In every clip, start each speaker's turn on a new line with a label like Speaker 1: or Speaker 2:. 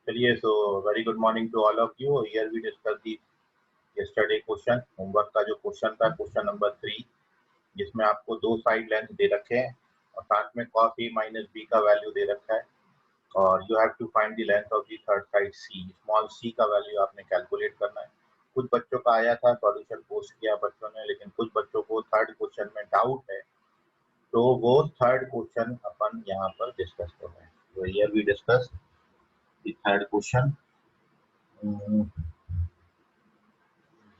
Speaker 1: चलिए, so very good morning to all of you. Here we discuss the yesterday question. Homework का जो question था, question number 3, जिसमें आपको दो साइड लेंथ दे रखे हैं और साथ में cos a माइनस b का वैल्यू दे रखा है और you have to find the length of the third side c. Small c का वैल्यू आपने कैलकुलेट करना है. कुछ बच्चों का आया था, सॉल्यूशन पोस्ट किया बच्चों ने, लेकिन कुछ बच्चों को थर्ड क्वेश्चन में डाउट है, तो वो थर्ड क्वेश्चन अपन यहाँ पर डिस्कस कर रहे हैं. तो here we discuss the third question.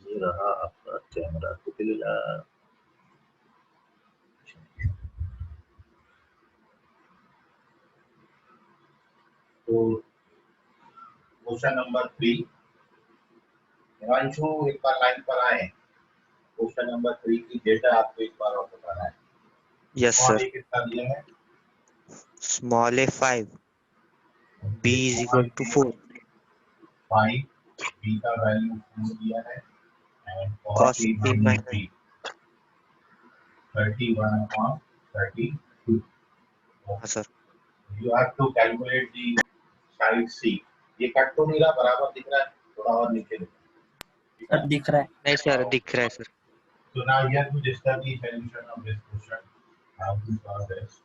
Speaker 1: ये रहा आपका कैमरा. तो क्वेश्चन नंबर 3, हिमांशु एक बार लाइन पर आए. क्वेश्चन नंबर 3 की डेटा आपको एक बार और बताना है.
Speaker 2: Yes sir.
Speaker 1: कितना दिया है?
Speaker 2: Small a 5, b is equal to 4,
Speaker 1: 5, b का वैल्यू 4 दिया है and
Speaker 2: cos
Speaker 1: a
Speaker 2: a
Speaker 1: minus
Speaker 2: minus
Speaker 1: b 31/32.
Speaker 2: हाँ sir.
Speaker 1: You have to calculate the side C. ये कट तो नहीं रहा, बराबर दिख रहा है, थोड़ा और नीचे
Speaker 3: सर दिख रहा है.
Speaker 2: नहीं सर, दिख रहा है sir.
Speaker 1: So now you have to discuss the solution of this question. How to solve this?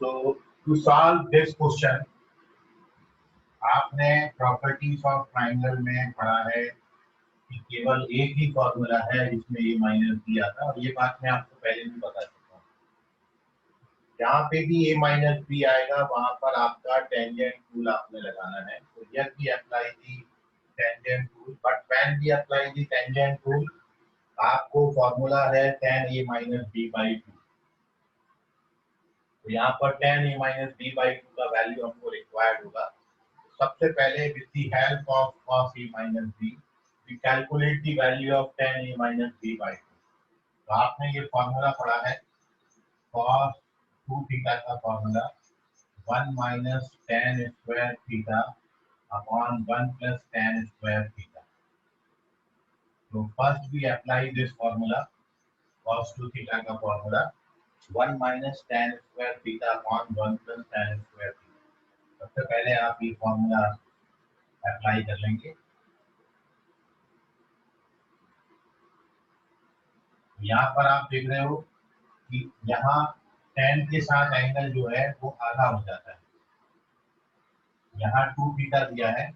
Speaker 1: So to solve this question, आपने प्रॉपर्टीज ऑफ ट्राइंगल में पढ़ा है कि केवल एक ही फॉर्मूला है जिसमें ये माइनस बी आता है, और ये बात मैं आपको पहले भी बता चुका हूँ. जहाँ पे भी ए माइनस बी आएगा वहां पर आपका टेंजेंट टूल आपने लगाना है. तो yes we apply the tangent tool, but when we apply the tangent tool आपको फॉर्मूला है tan a minus b by 2. तो यहाँ पर tan a minus b by 2 का वैल्यू हमको रिक्वायर्ड होगा. सबसे पहले with the help of cos a minus b we calculate the value of tan a minus b by 2. तो आपने ये फॉर्मूला पढ़ा है cos 2 थीटा का formula 1 minus tan square theta upon 1 plus tan square theta. So first we apply this formula, cos 2 theta का formula 1 minus tan square theta upon 1 plus tan square theta. सबसे पहले आप ये formula apply कर लेंगे. यहाँ पर आप देख रहे हो कि यहाँ tan के साथ एंगल जो है वो आधा हो जाता है. यहाँ 2 थीटा दिया है,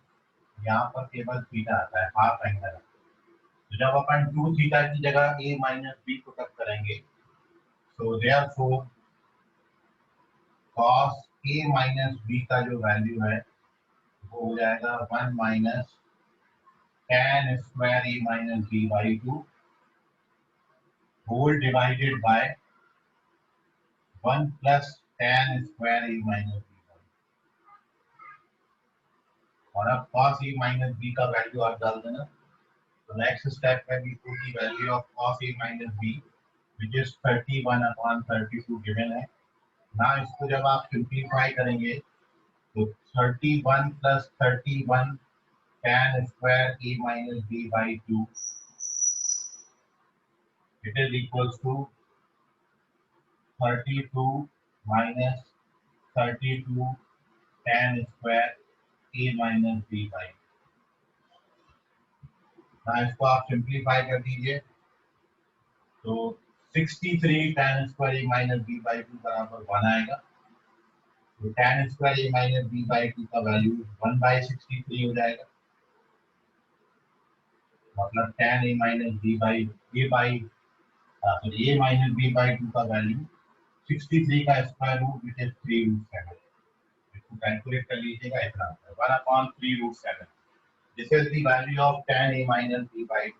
Speaker 1: यहाँ पर केवल थीटा आता है, हाफ एंगल. तो जब अपन 2 थीटा की जगह a माइनस बी को कट करेंगे, तो therefore cos a minus B का जो वैल्यू है वो हो जाएगा 1 minus tan square a minus B by 2 whole divided by 1 plus tan square a minus B. और अब cos a माइनस बी का वैल्यू आप डाल देना. तो नेक्स्ट स्टेप में we put the value of cos a minus b which is 31/32 given है. ना इसको जब आप सिंप्लीफाई करेंगे तो 31 plus 31 tan square a minus b by 2 it is equals to 32 minus 32 tan square a minus b by 2. ना इसको आप सिंप्लीफाई कर दीजिए तो 63 tan square a minus b by 2 बराबर 1 आएगा. तो tan square a minus b by 2 का वैल्यू 1/63 हो जाएगा. मतलब tan a minus b by a minus b by 2 का वैल्यू 63 का स्क्वायर रूट विच इज 3√7. इसको कैलकुलेट कर लीजिएगा, इतना आता है 1/3√7. This is the value of tan a minus b by 2.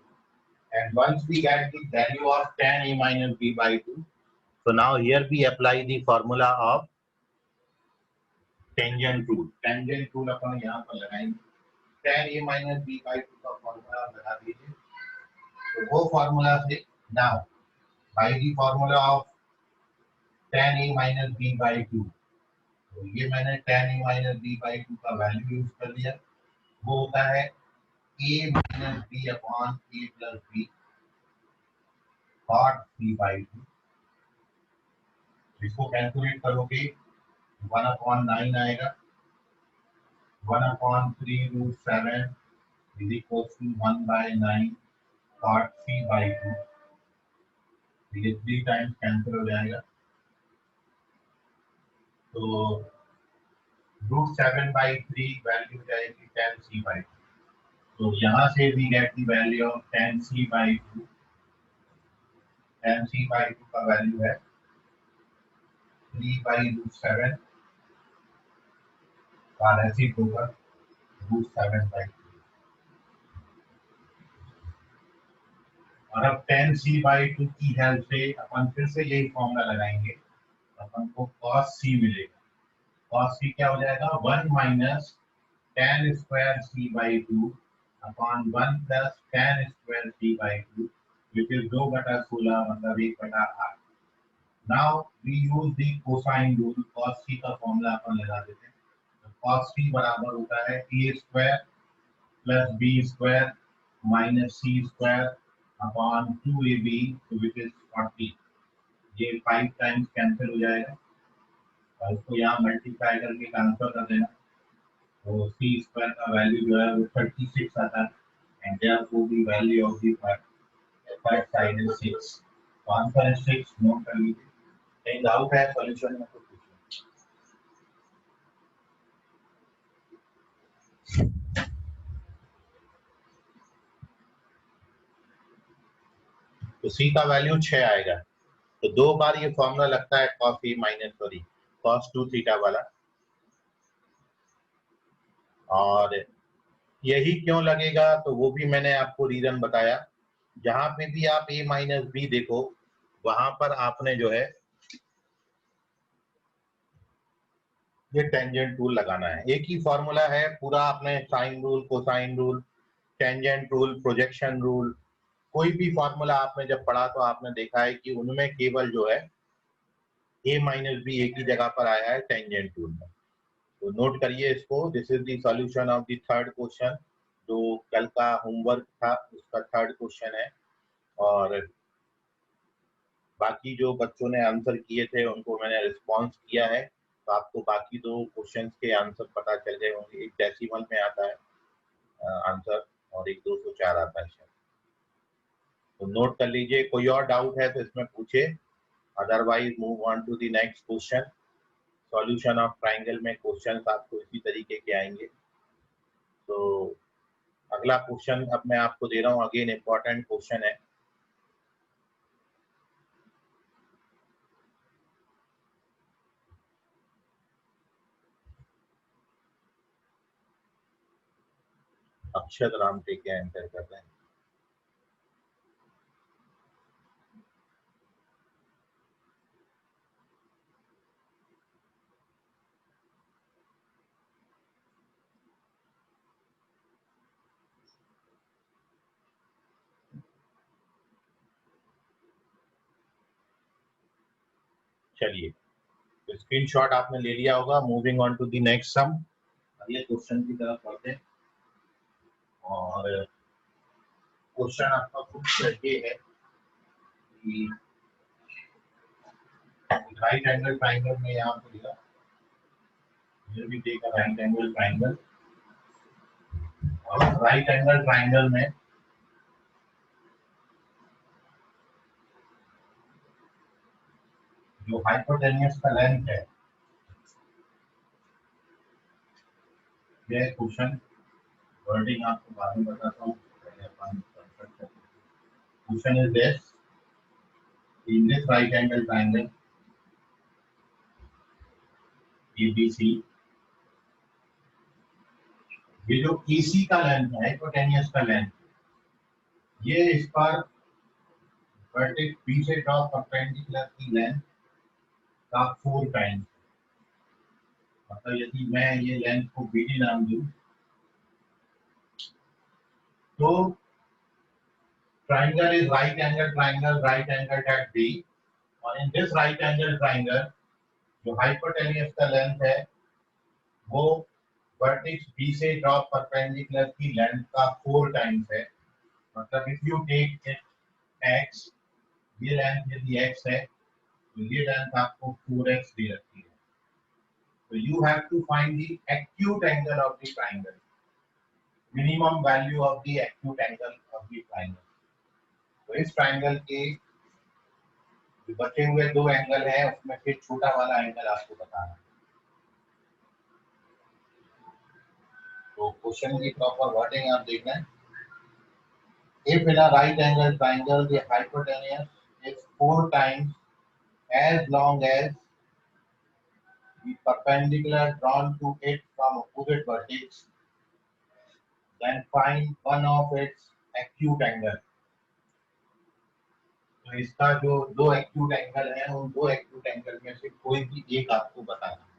Speaker 1: And once we get the value of tan a minus b by 2, so now here we apply the formula of tangent tool. Tangent tool अपन यहाँ पर लगाएंगे. tan a minus b by 2 का formula लगा दीजिए. तो वो formula से now by the formula of tan a minus b by 2, तो ये मैंने tan a minus b by 2 का वैल्यू यूज कर दिया, वो होता है a minus b upon a plus b cot c by 2। इसको कैलकुलेट करोगे 1/9 आएगा, 1/3√7 is equal to 1/9 cot c by 2। ये 3 टाइम्स कैंसिल हो जाएगा, तो √7/3 वैल्यू हो जाएगी tan c by 2। तो यहाँ से we get the value of tan c by 2। tan c by 2 का वैल्यू है 3/√7 का रेसिप्रोकल √7/3। और अब tan c by 2 की हेल्प से अपन फिर से यही फॉर्मूला लगाएंगे, अपन को cos c मिलेगा। cos c क्या हो जाएगा, 1 minus tan square c by 2 upon 1 plus tan square c by 2 which is 2/16 मतलब 1/8। Now we use the cosine rule, cos c का फॉर्मूला अपन लगा देते हैं, तो cos c बराबर होता है a square plus b square minus c square upon 2ab which is 40। ये 5 टाइम्स कैंसिल हो जाएगा और इसको यहाँ मल्टीप्लाई करके ट्रांसफर कर देना, तो c स्क्वायर का वैल्यू जो है वो 36 आता है, and therefore the value of the first side is 6। तो आंसर है 6, नोट कर लीजिए। कहीं डाउट है सॉल्यूशन में तो पूछिए। तो c का वैल्यू 6 आएगा, तो 2 बार ये फॉर्मूला लगता है cos 2 थीटा वाला। और यही क्यों लगेगा, तो वो भी मैंने आपको रीजन बताया। जहां पे भी आप a माइनस बी देखो, वहां पर आपने जो है ये टेंजेंट रूल लगाना है। एक ही फॉर्मूला है पूरा, आपने sine rule, cosine rule, tangent rule, projection rule, कोई भी फॉर्मूला आपने जब पढ़ा तो आपने देखा है कि उनमें केवल जो है a माइनस बी एक ही जगह पर आया है, टेंजेंट रूल में। तो नोट करिए इसको, this is the solution of the third question, जो कल का होमवर्क था उसका थर्ड क्वेश्चन है। और बाकी जो बच्चों ने आंसर किए थे उनको मैंने रिस्पांस किया है, तो आपको बाकी 2 क्वेश्चंस के आंसर पता चल गए होंगे। एक डेसिमल में आता है आंसर और एक 204 आता है। तो नोट कर लीजिए, कोई और डाउट है तो इसमें पूछे, otherwise move on to the next question. Solution of triangle में क्वेश्चंस आपको इसी तरीके के आएंगे। तो अगला क्वेश्चन अब मैं आपको दे रहा हूँ, अगेन इंपॉर्टेंट क्वेश्चन है। अक्षत राम टेके एंटर कर रहे हैं। चलिए, तो स्क्रीनशॉट आपने ले लिया होगा। Moving on to the next sum, अगले क्वेश्चन की तरफ बढ़ते हैं। और क्वेश्चन आपका कुछ ये है कि राइट एंगल ट्रायंगल में यहाँ पे लिखा, ये भी देखा राइट एंगल ट्रायंगल, और राइट एंगल ट्रायंगल में जो हाइपोटेन्यूस का लेंथ है, ये क्वेश्चन वर्डिंग आपको बाद में बताता हूँ, पहले अपन question is this, in this right angle triangle ABC, ये जो AC का लेंथ है, हाइपोटेन्यूस का लेंथ, ये इस पर वर्टेक्स B से ड्रॉ परपेंडिकुलर की लेंथ का 4 टाइम्स। मतलब यदि मैं ये लेंथ को BD नाम दूं, तो triangle is right angle triangle, right angled at B, और इन दिस राइट एंगल ट्राइंगल जो हाइपोटेन्यूस का लेंथ है वो वर्टेक्स बी से ड्रॉप परपेंडिकुलर की लेंथ का 4 टाइम्स है। मतलब if you take it x, ये लेंथ यदि x है तो ये लेंथ आपको 4x दे रखी है। तो you have to find the acute angle of the triangle, minimum value of the acute angle of the triangle. तो इस ट्राइंगल के जो बचे हुए दो एंगल हैं उसमें फिर छोटा वाला एंगल आपको बताना है। तो क्वेश्चन की प्रॉपर वर्डिंग आप देखना है। If in a right angle triangle the hypotenuse is 4 times as long as the perpendicular drawn to it from opposite vertex, then find one of its acute angle. तो इसका जो दो acute angle है उन दो एक्यूट एंगल में से कोई भी एक आपको बताना है।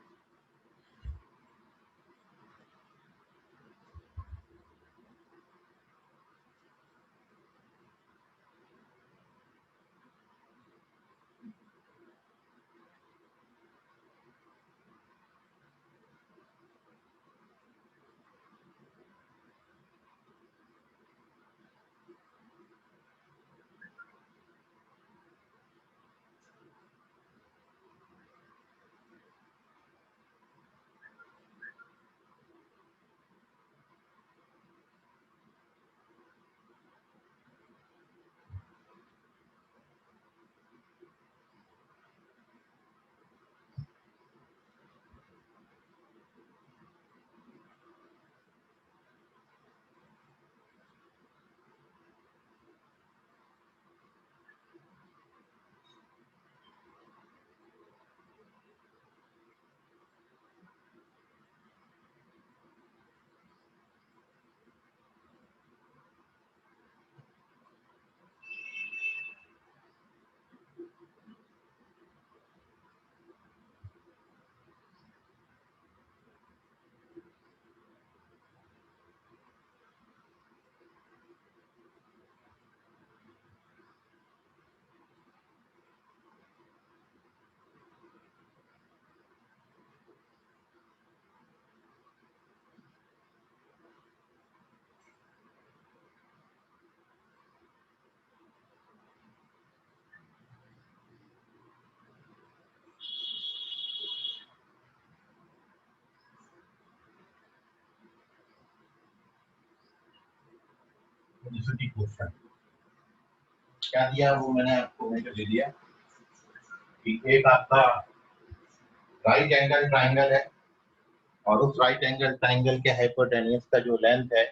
Speaker 1: क्वेश्चन क्या दिया वो मैंने आपको दे दिया कि एक आपका राइट एंगल ट्राइंगल है और उस राइट एंगल ट्राइंगल के हाइपोटेन्यूस का जो लेंथ है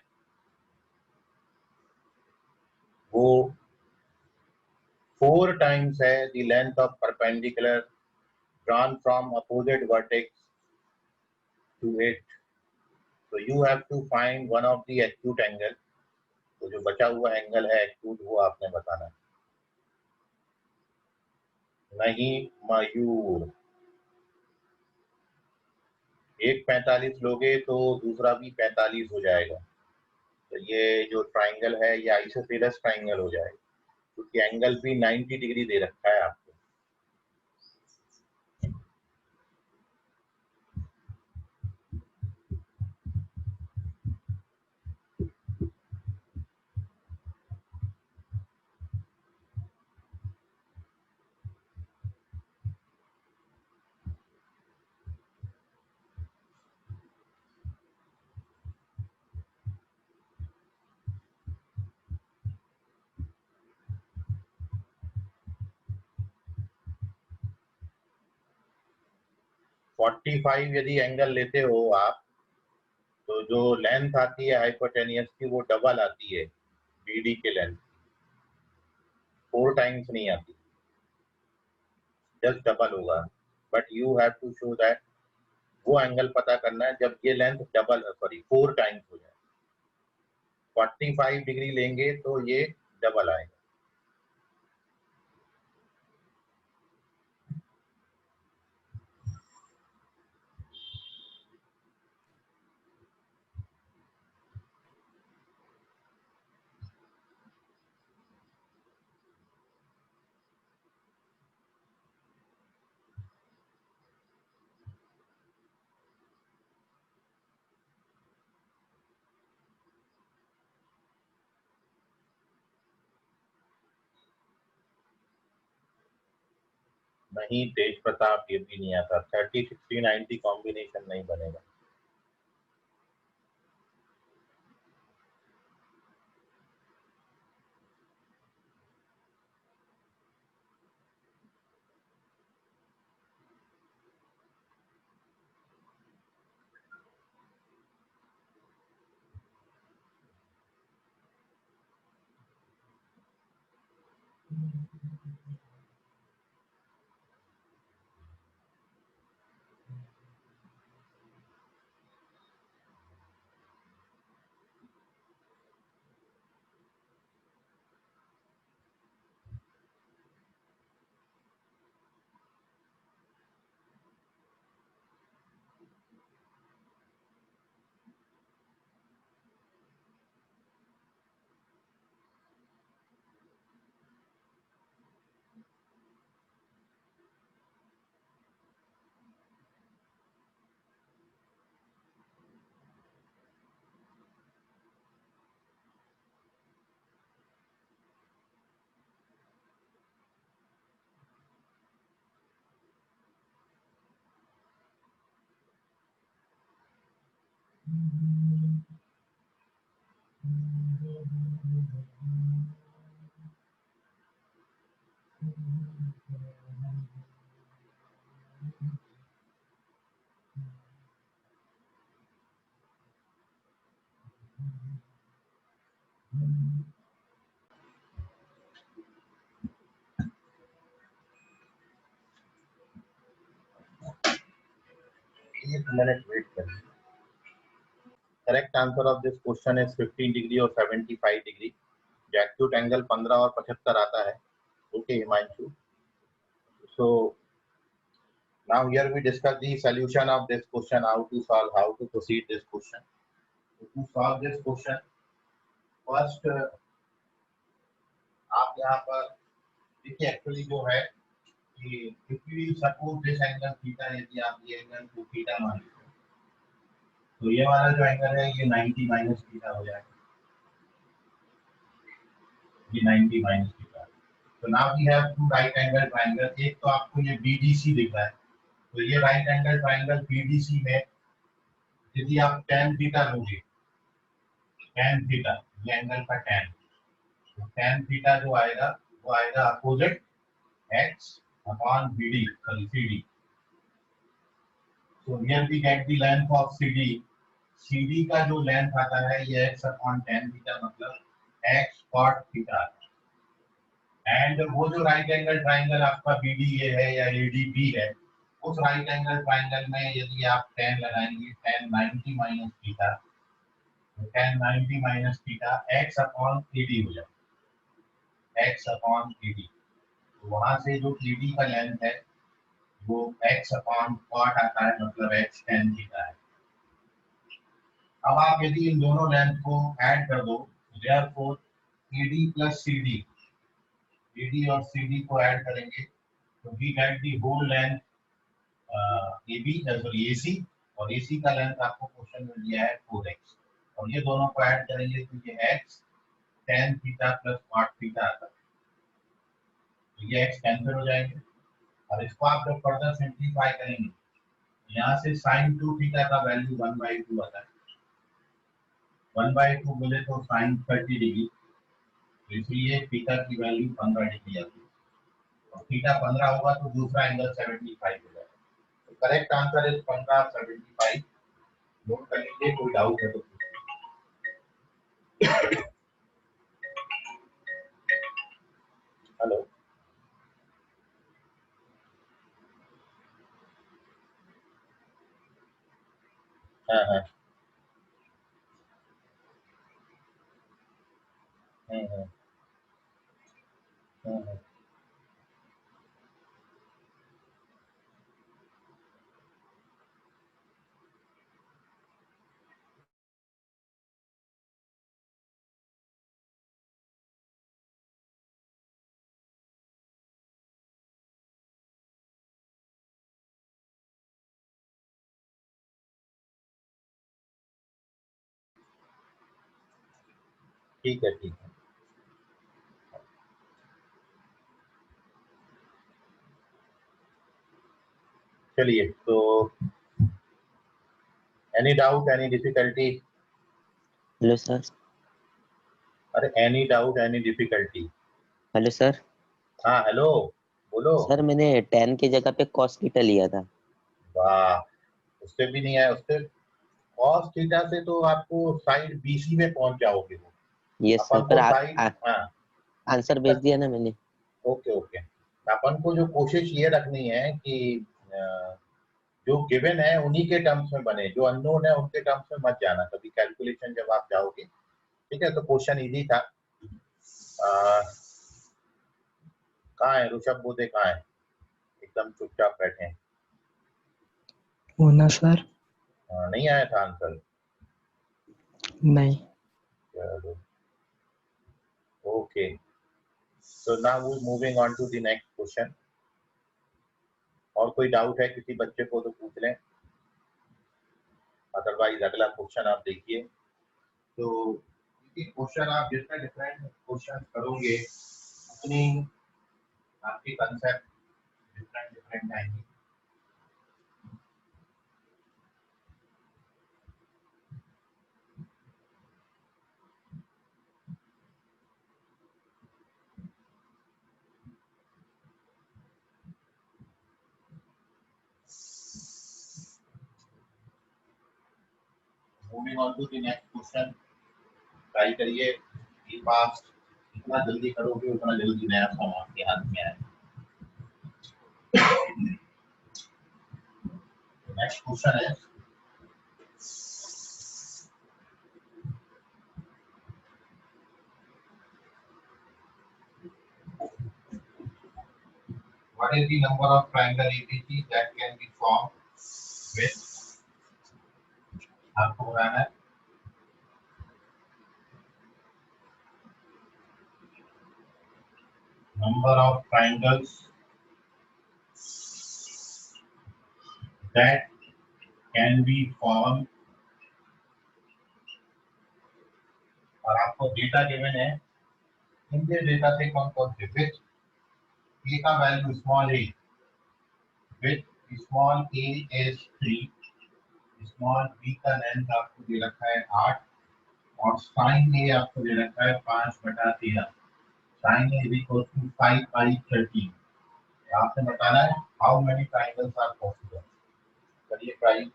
Speaker 1: वो 4 टाइम्स है the length of perpendicular drawn from opposite vertex to it. तो you have to find one of the acute angle. तो जो बचा हुआ एंगल है एक्यूट वो आपने बताना है। नहीं मयूर, एक 45 लोगे तो दूसरा भी 45 हो जाएगा। तो ये जो ट्राइंगल है ये आइसोसेलेस ट्राइंगल हो जाएगा क्योंकि एंगल भी 90 डिग्री दे रखा है आपको। फोर्टी 45 यदि एंगल लेते हो आप तो जो लेंथ आती है हाइपोटेनियस की वो डबल आती है बीडी के लेंथ, 4 टाइम्स नहीं आती, जस्ट डबल होगा। But you have to show that वो एंगल पता करना है जब ये लेंथ डबल 4 टाइम्स हो जाए। 45 डिग्री लेंगे तो ये डबल आएगा। नहीं, तेज प्रताप ये भी नहीं आता। 30, 60, 90 कॉम्बिनेशन नहीं बनेगा। एक मिनट वेट करिए। Correct answer of this question is 15 degree और 75 डिग्री। जो एक्यूट एंगल 15 और 75 आता है। Okay Himanshu. So now here we discuss the solution of this question, how to solve, how to proceed this question. To solve this question, first आप यहाँ पर देखिए actually जो है कि if we suppose this angle theta, यदि आप ये एंगल को थीटा मान लेते हैं तो ये वाला जो एंगल है ये 90 माइनस थीटा हो जाएगा। ये 90 माइनस थीटा। तो now we have to right angle triangle. एक तो आपको ये BDC दिख रहा है, तो ये राइट एंगल ट्रायंगल BDC में यदि आप tan थीटा लोगे, tan थीटा ये एंगल का tan, तो tan थीटा जो आएगा वो आएगा opposite x upon BD sorry CD। So here we get the length of CD। CD का जो लेंथ आता है ये x अपॉन tan थीटा मतलब x cot थीटा। एंड वो जो राइट एंगल ट्रायंगल आपका BD ये है या ADB है, उस राइट एंगल ट्रायंगल में यदि आप tan लगाएंगे tan 90 माइनस थीटा, तो tan 90 minus theta x upon AD हो जाएगा, x अपॉन AD। तो वहां से जो AD का लेंथ है वो x अपॉन cot आता है मतलब x tan थीटा है। अब आप यदि इन दोनों लेंथ को ऐड कर दो, therefore AD plus CD, AD और CD को ऐड करेंगे तो we get the whole length AB sorry AC, और AC का लेंथ आपको क्वेश्चन में दिया है 4x, और ये दोनों को ऐड करेंगे तो ये x tan theta plus cot theta आता है। तो ये x कैंसिल हो जाएंगे और इसको आप जब फर्दर सिंप्लीफाई करेंगे यहाँ से sin 2 थीटा का वैल्यू 1/2 आता है। 1/2 बोले तो sin 30 डिग्री, तो इसलिए थीटा की वैल्यू 15 डिग्री आती है, और थीटा 15 होगा तो दूसरा एंगल 75 हो जाएगा। तो करेक्ट आंसर इज 15 75। नोट कर लीजिए, कोई डाउट है तो हेलो। हाँ हाँ। हम्म हम्म। ठीक है ठीक है। चलिए, तो any doubt, any difficulty?
Speaker 2: Hello sir.
Speaker 1: अरे any doubt, any difficulty?
Speaker 2: Hello sir.
Speaker 1: हाँ हेलो, बोलो।
Speaker 2: सर मैंने 10 की जगह पे cos थीटा लिया था।
Speaker 1: वाह, उससे भी नहीं आया। उससे cos थीटा से तो आपको साइड बीसी में पहुंच जाओगे वो।
Speaker 2: यस सर,
Speaker 1: अपन
Speaker 2: पर
Speaker 1: को साइड, हाँ,
Speaker 2: आंसर भेज
Speaker 1: दिक्कत।
Speaker 2: दिया ना मैंने।
Speaker 1: ओके ओके, अपन को जो कोशिश ये रखनी है कि जो गिवन है उन्हीं के टर्म्स में बने, जो अननोन है उनके टर्म्स में मत जाना कभी कैलकुलेशन जब आप जाओगे। ठीक है, तो क्वेश्चन इजी था। कहाँ है ऋषभ बोधे, कहाँ है? एकदम चुपचाप बैठे हैं।
Speaker 3: होना सर।
Speaker 1: नहीं आया था आंसर?
Speaker 3: नहीं।
Speaker 1: चलो, okay, so now we moving on to the next question. और कोई डाउट है किसी बच्चे को तो पूछ लें, अदरवाइज अगला क्वेश्चन आप देखिए। तो क्वेश्चन आप जितना डिफरेंट क्वेश्चन करोगे उतनी आपकी कंसेप्ट डिफरेंट डिफरेंट आएंगी। Moving on to the next question. Try करिए बी फास्ट, जितना जल्दी करोगे उतना जल्दी नया फॉर्म आपके हाथ में आएगा। नेक्स्ट क्वेश्चन है, what is the number of triangle ABC that can be formed with, आपको बनाना है number of triangles that can be formed, और आपको डेटा गिवन है। इनके डेटा से कौन कौन से, विथ ए का value small A, with small A is 3, small B का लेंथ आपको दे रखा है 8, और साइन ए आपको दे रखा है 5/13। Sine A is equal to 5/13। आपसे बताना है how many triangles are possible. करिए ट्राई।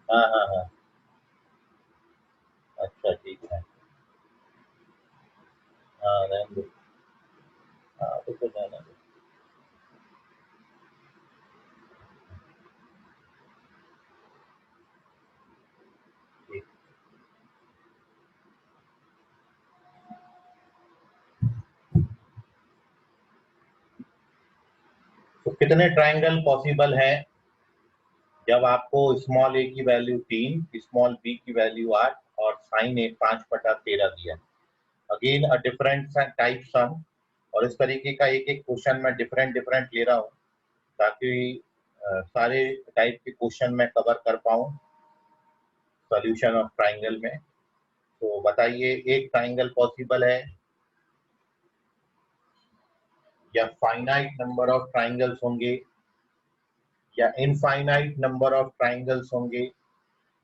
Speaker 1: हाँ हाँ हाँ, अच्छा ठीक है। हाँ रहने दो, हाँ तो जाना दो। ठीक। तो कितने ट्राइंगल पॉसिबल है जब आपको स्मॉल ए की वैल्यू 3, स्मॉल बी की वैल्यू 8 और साइन ए 5/13 दिया। अगेन अ डिफरेंट टाइप सम, और इस तरीके का एक एक क्वेश्चन मैं डिफरेंट डिफरेंट ले रहा हूँ ताकि सारे टाइप के क्वेश्चन मैं कवर कर पाऊँ सॉल्यूशन ऑफ ट्राइंगल में। तो बताइए, एक ट्राइंगल पॉसिबल है या फाइनाइट नंबर ऑफ ट्राइंगल्स होंगे या इनफाइनाइट नंबर ऑफ ट्राइंगल्स होंगे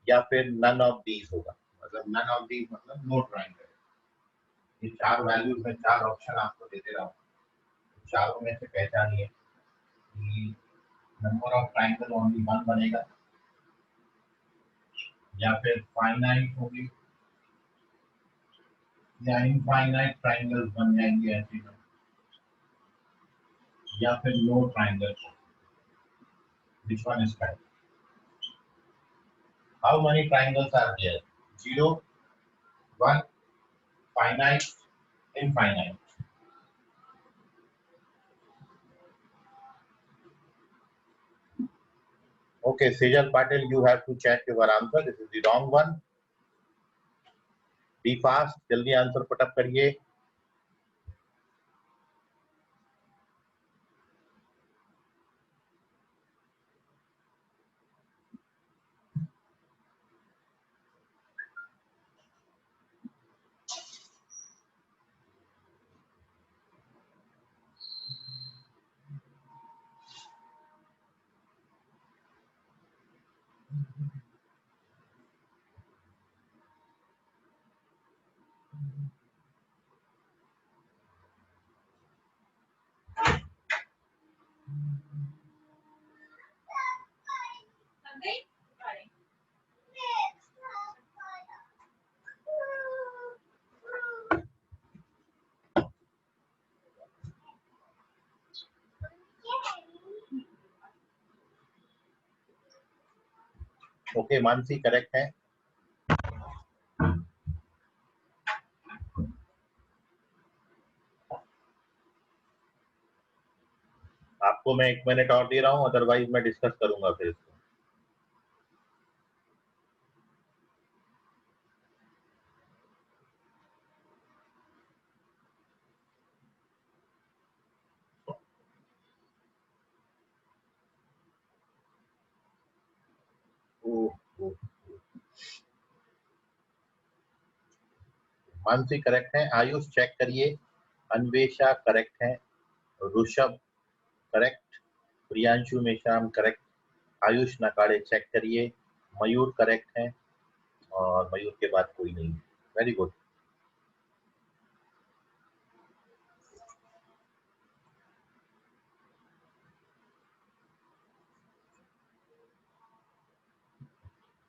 Speaker 1: या फिर नन ऑफ दीज होगा। मतलब नन ऑफ दीज मतलब नो ट्राइंगल। ये चार वैल्यूज में चार ऑप्शन आपको दे दे रहा हूँ, चारों में से पहचानिए कि number of triangle only one बनेगा या फिर फाइनाइट होगी या इनफाइनाइट ट्राइंगल्स बन जाएंगे ऐसे में, या फिर no triangle. Which one is correct? How many triangles are there? 0, 1, finite, infinite. Okay, Sejal Patel, you have to check your answer. This is the wrong one. Be fast, जल्दी answer पटअप करिए। Okay, Mansi correct है। आपको मैं 1 minute और दे रहा हूँ, otherwise मैं discuss करूंगा फिर इसको। मानसी करेक्ट है, आयुष चेक करिए, अन्वेषा करेक्ट है, Rishabh correct, Priyanshu Meshram correct, Ayush Nakade check करिए, मयूर करेक्ट है, और मयूर के बाद कोई नहीं। Very good.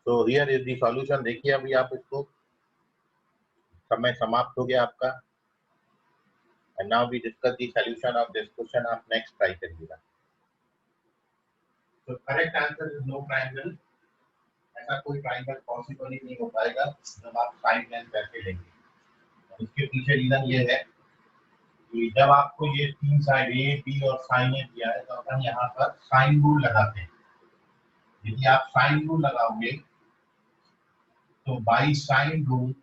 Speaker 1: तो हियर इज द सॉल्यूशन। देखिए अभी आप इसको, समय समाप्त हो गया आपका। And now we discuss the solution of this question. आप नेक्स्ट ट्राई करिएगा। तो correct answer is no triangle. ऐसा कोई ट्रायंगल पॉसिबल ही नहीं हो पाएगा जब आप साइन लेंथ करके लेंगे। इसके पीछे रीजन ये है कि जब आपको ये तीन साइड ए बी और साइन ए दिया है तो अपन यहाँ पर साइन रूल लगाते हैं। यदि आप साइन रूल लगाओगे तो बाई साइन रूल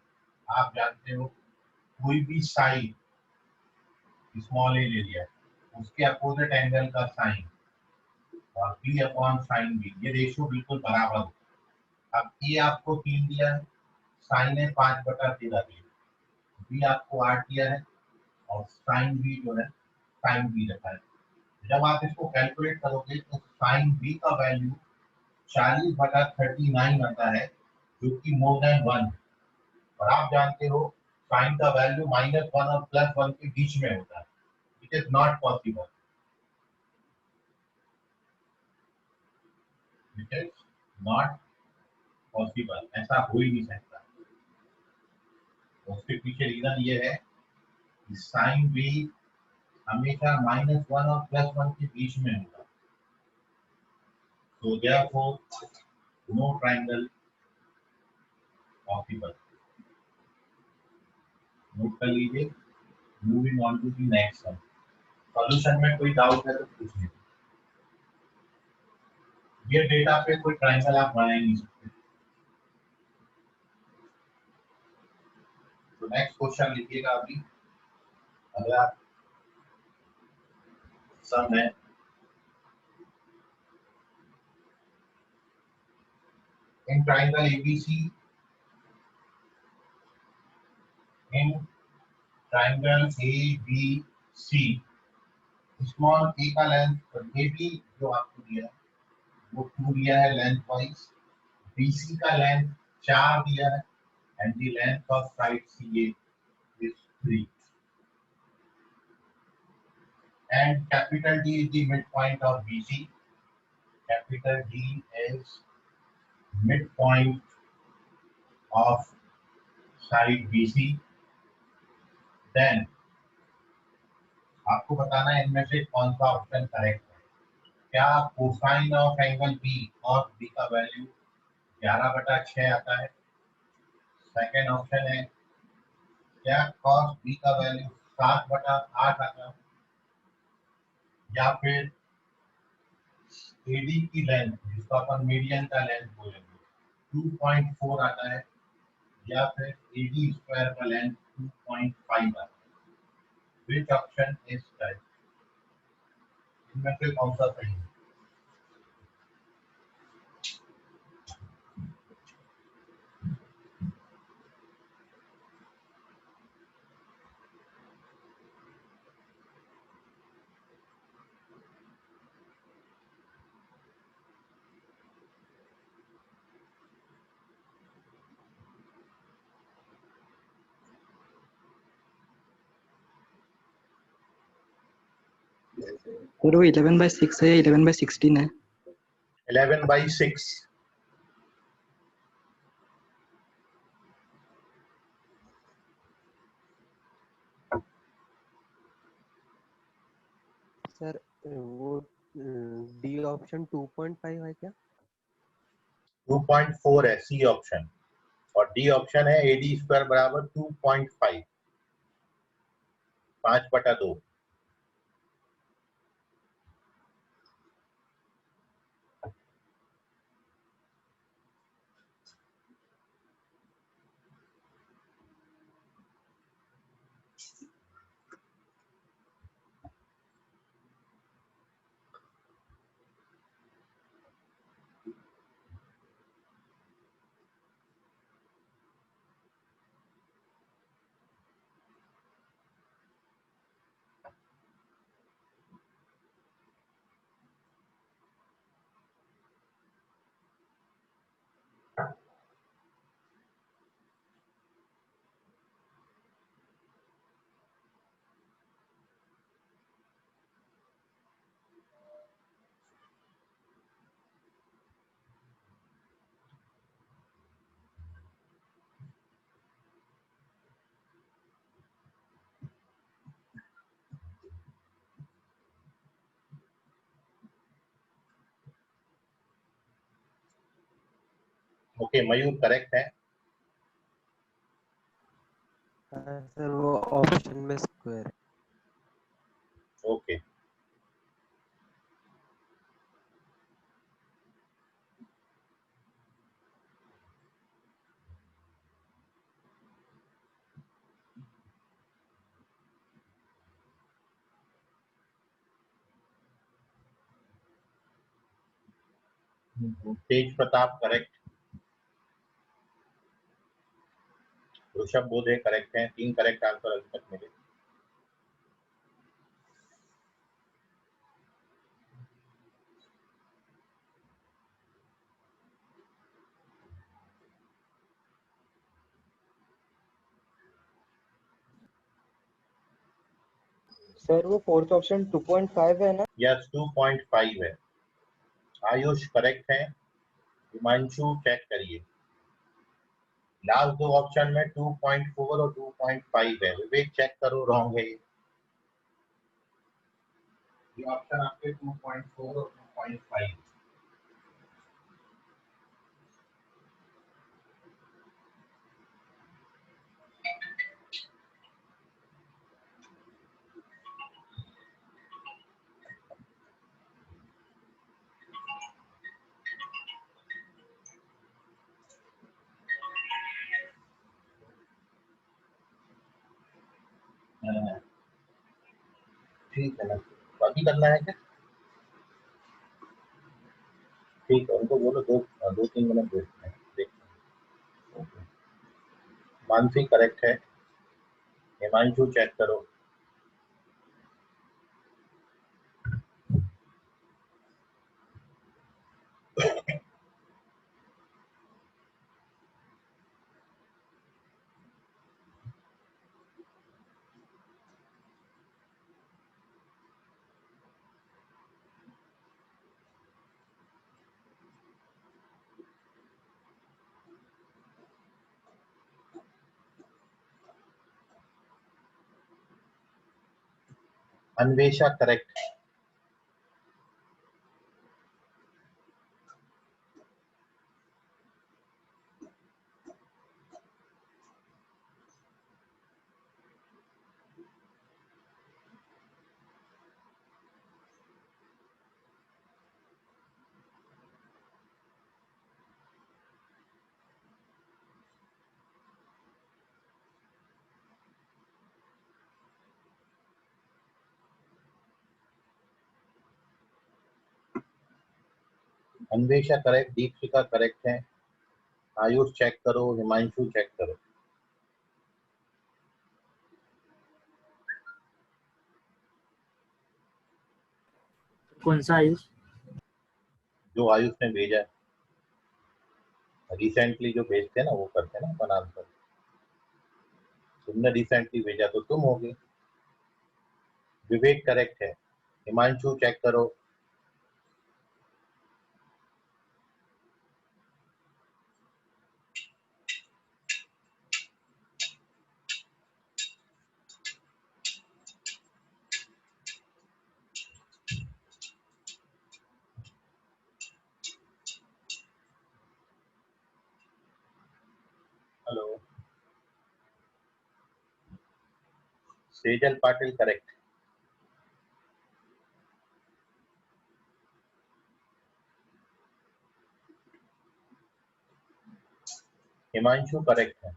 Speaker 1: आप जानते हो कोई भी साइन स्मॉल ए ले लिया उसके अपोजिट एंगल का साइन और बी अपॉन साइन बी, ये रेशियो बिल्कुल बराबर हो। अब ए आपको 3 दिया है, साइन ए 5/13 दिया, बी आपको 8 दिया है और साइन बी जो है साइन बी रखा है। जब आप इसको कैलकुलेट करोगे तो साइन बी का वैल्यू 40/39 आता है, जो कि मोर देन 1। और आप जानते हो साइन का वैल्यू -1 और +1 के बीच में होता है। It is not possible, it is not possible, ऐसा हो ही नहीं सकता। उसके पीछे रीजन ये है कि साइन बी हमेशा -1 और +1 के बीच में होगा। तो therefore no triangle possible। Note कर लीजिए। Moving on to the next one. Solution में कोई डाउट है तो पूछ लीजिए। ये डेटा पे कोई ट्रायंगल आप बना ही नहीं सकते। तो नेक्स्ट क्वेश्चन लिखिएगा अभी। अगला सम है in triangle ABC, in triangle ABC small A का लेंथ ए बी जो आपको दिया है वो 2 दिया है लेंथ वाइज, बीसी का लेंथ 4 दिया है and the length of side CA is 3 and capital D is the midpoint of BC. Capital D is midpoint of side BC. Then आपको बताना है इनमें से कौन सा ऑप्शन करेक्ट है। क्या कोसाइन ऑफ एंगल बी और बी का वैल्यू 11/6 आता है? सेकेंड ऑप्शन है क्या कॉस बी का वैल्यू 7/8 आता है? या फिर एडी की लेंथ जिसको अपन मीडियन का लेंथ बोलेंगे 2.4 आता है? या फिर एडी स्क्वायर का लेंथ 2.5 आता है? Which option is correct? इनमें से कौन सा सही है?
Speaker 3: सर वो 11/6 है या 11/16 है?
Speaker 1: 11/6।
Speaker 4: सर वो डी ऑप्शन 2.5 है क्या?
Speaker 1: 2.4 है सी ऑप्शन, और डी ऑप्शन है AD स्क्वायर बराबर 2.5, 5/2। ओके, मयूर करेक्ट है।
Speaker 4: सर वो ऑप्शन में स्क्वायर।
Speaker 1: ओके, तेज प्रताप करेक्ट, ऋषभ बोधे करेक्ट है। 3 करेक्ट आंसर अभी तक मिले।
Speaker 5: सर वो फोर्थ ऑप्शन 2.5 है ना?
Speaker 1: यस, 2.5 है। आयुष करेक्ट है। हिमांशु चेक करिए। लास्ट 2 ऑप्शन में 2.4 और 2.5 है। विवेक चेक करो, रॉन्ग है ये ऑप्शन आपके 2.4 और 2.5। ठीक है ना, बाकी करना है क्या? ठीक है, उनको बोलो 2-3 मिनट देखते हैं, देखते हैं। ओके, मानसी करेक्ट है। हिमांशु चेक करो। अन्वेषा करेक्ट है। अन्वेषा करेक्ट, दीपशिका करेक्ट है। आयुष चेक करो, हिमांशु चेक करो।
Speaker 6: कौन सा आयुष?
Speaker 1: जो आयुष ने भेजा है, रिसेंटली जो भेजते हैं ना वो करते हैं ना अपन आंसर। तुमने रिसेंटली भेजा तो तुम होगे। विवेक करेक्ट है। हिमांशु चेक करो। Hello, Sejal Patil correct. Himanshu correct है।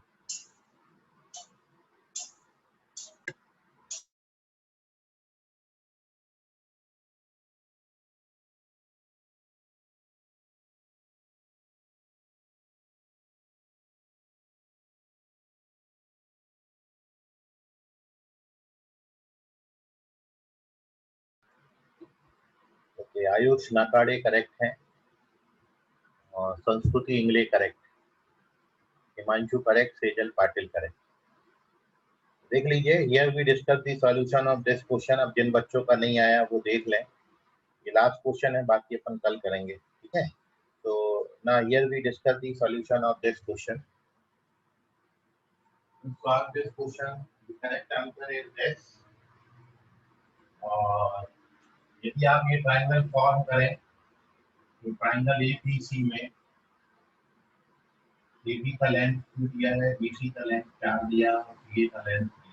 Speaker 1: ओके, आयुष नाकाड़े करेक्ट है और Sanskriti Ingle correct, Himanshu correct, Sejal Patil correct. देख लीजिए, here we discuss the solution of this question. अब जिन बच्चों का नहीं आया वो देख लें, ये लास्ट क्वेश्चन है, बाकी अपन कल करेंगे, ठीक है। तो ना here we discuss the solution of this question. To solve this question, the correct answer is this. और यदि आप ये ट्रायंगल फॉर्म करें तो ट्रायंगल एबीसी में AB का लेंथ 2 दिया है, BC का लेंथ 4 दिया और BA का लेंथ 3।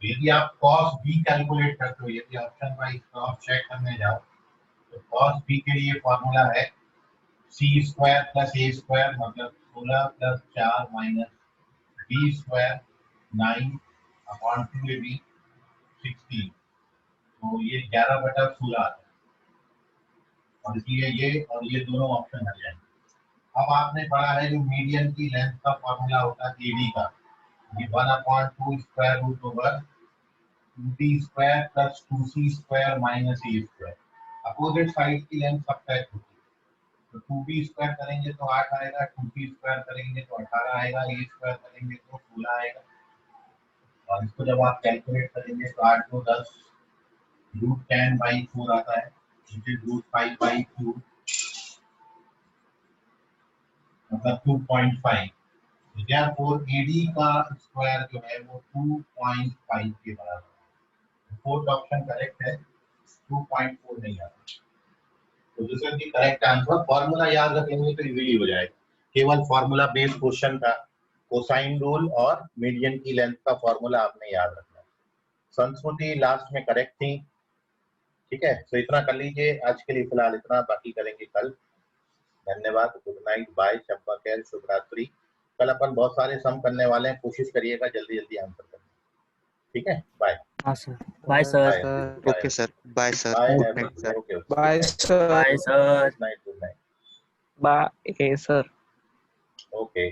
Speaker 1: यदि आप cos B कैलकुलेट करते हो, यदि ऑप्शन वाइज क्रॉस चेक करने जाओ तो cos B के लिए फॉर्मूला है C square plus A square, मतलब 16 plus 4 minus B square 9 upon 2AB 16। तो ये 11/16 आता है और इसलिए ये और ये दोनों ऑप्शन हट जाएंगे। अब आपने पढ़ा है जो मीडियन की लेंथ का फॉर्मूला होता है AD का, ये 1/2 square root over 2B square plus 2C square minus A square. Opposite side की लेंथ सब्ट्रैक्ट होती है, तो 2B स्क्वायर करेंगे तो 8 आएगा, 2C स्क्वायर करेंगे तो 18 आएगा, A स्क्वायर करेंगे तो 16 आएगा। और इसको जब आप कैलकुलेट करेंगे तो 8 को 10 रूट 10/4 आता है, रूट 5/2 मतलब 2.5। therefore AD का स्क्वायर जो है वो 2.5 के बराबर है। फोर्थ ऑप्शन करेक्ट है, 2.4 नहीं आता। तो this is the correct answer. Formula याद रखेंगे तो इजीली हो जाएगा। केवल फॉर्मूला बेस्ड क्वेश्चन था, कोसाइन रूल और मीडियन की लेंथ का फॉर्मूला आपने याद रखना है। संस्कृति लास्ट में करेक्ट थी, ठीक है। तो इतना कर लीजिए आज के लिए, फिलहाल इतना, बाकी करेंगे कल। धन्यवाद, गुड नाइट, बाय, शब्बा खैर, शुभ रात्रि। कल अपन बहुत सारे सम करने वाले हैं, कोशिश करिएगा जल्दी जल्दी आंसर करने, ठीक है। बाय
Speaker 6: हाँ sir, bye sir.
Speaker 2: Okay sir, bye sir,
Speaker 1: bye,
Speaker 2: good night sir.
Speaker 1: Okay,
Speaker 5: bye sir.
Speaker 6: Bye sir.
Speaker 1: Good night,
Speaker 5: bye sir.
Speaker 1: Okay.